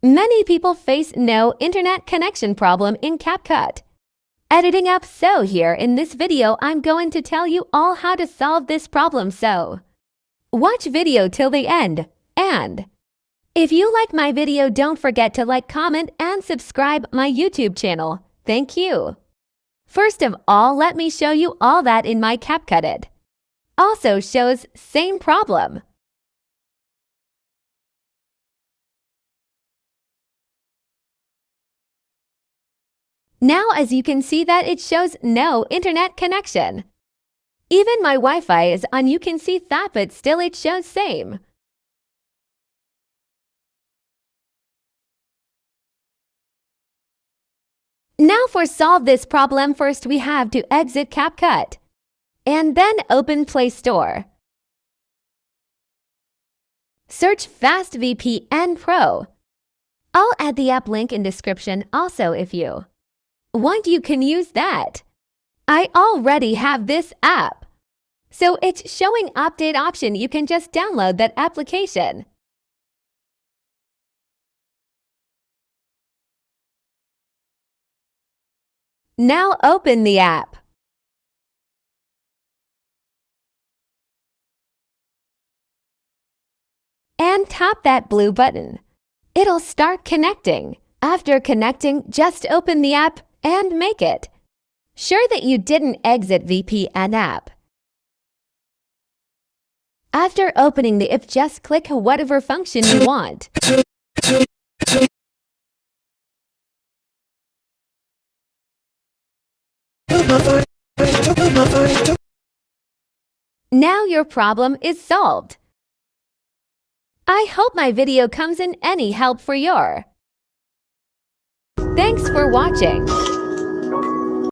Many people face no internet connection problem in CapCut Editing app. So here in this video, I'm going to tell you all how to solve this problem. So watch video till the end. And if you like my video, don't forget to like, comment, and subscribe my YouTube channel. Thank you. First of all, let me show you all that in my CapCut It. Also shows same problem. Now as you can see that it shows no internet connection. Even my Wi-Fi is on, you can see that, but still it shows same. Now for solve this problem, first we have to exit CapCut and then open Play Store. Search Fast VPN Pro. I'll add the app link in description also if you want, you can use that. I already have this app, so it's showing update option. You can just download that application. Now open the app. And tap that blue button. It'll start connecting. After connecting, just open the app and make it sure that you didn't exit VPN app. After opening the app, just click whatever function you want. Now your problem is solved. I hope my video comes in any help for your. Thanks for watching.